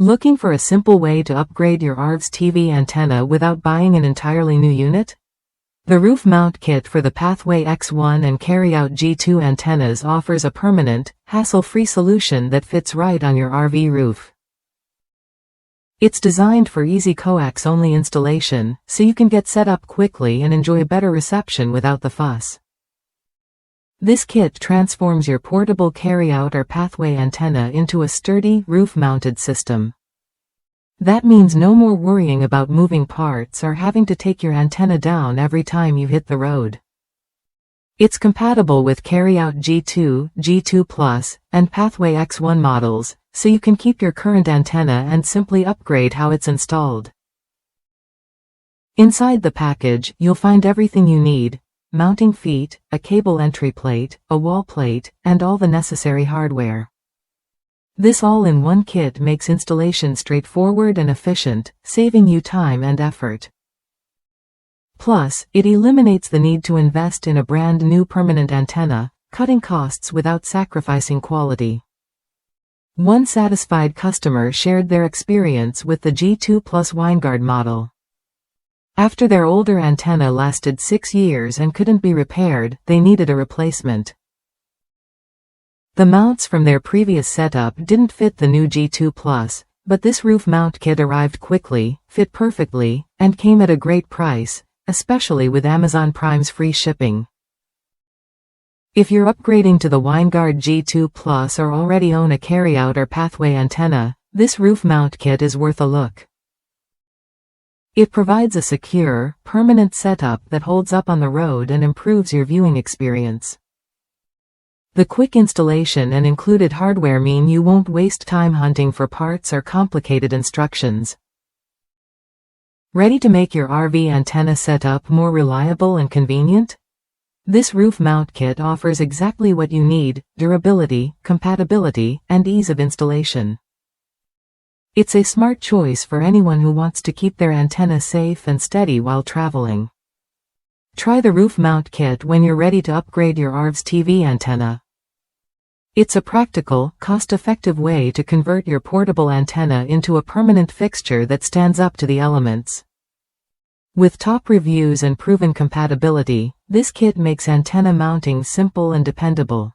Looking for a simple way to upgrade your RV's TV antenna without buying an entirely new unit? The roof mount kit for the Pathway X1 and Carryout G2 antennas offers a permanent, hassle-free solution that fits right on your RV roof. It's designed for easy coax-only installation, so you can get set up quickly and enjoy better reception without the fuss. This kit transforms your portable carryout or pathway antenna into a sturdy, roof-mounted system. That means no more worrying about moving parts or having to take your antenna down every time you hit the road. It's compatible with Carryout G2, G2 Plus, and Pathway X1 models, so you can keep your current antenna and simply upgrade how it's installed. Inside the package, you'll find everything you need: mounting feet, a cable entry plate, a wall plate, and all the necessary hardware. This all-in-one kit makes installation straightforward and efficient, saving you time and effort. Plus, it eliminates the need to invest in a brand new permanent antenna, cutting costs without sacrificing quality. One satisfied customer shared their experience with the G2 Plus WineGuard model. After their older antenna lasted 6 years and couldn't be repaired, they needed a replacement. The mounts from their previous setup didn't fit the new G2 Plus, but this roof mount kit arrived quickly, fit perfectly, and came at a great price, especially with Amazon Prime's free shipping. If you're upgrading to the WineGuard G2 Plus or already own a carryout or pathway antenna, this roof mount kit is worth a look. It provides a secure, permanent setup that holds up on the road and improves your viewing experience. The quick installation and included hardware mean you won't waste time hunting for parts or complicated instructions. Ready to make your RV antenna setup more reliable and convenient? This roof mount kit offers exactly what you need: durability, compatibility, and ease of installation. It's a smart choice for anyone who wants to keep their antenna safe and steady while traveling. Try the roof mount kit when you're ready to upgrade your RV's TV antenna. It's a practical, cost-effective way to convert your portable antenna into a permanent fixture that stands up to the elements. With top reviews and proven compatibility, this kit makes antenna mounting simple and dependable.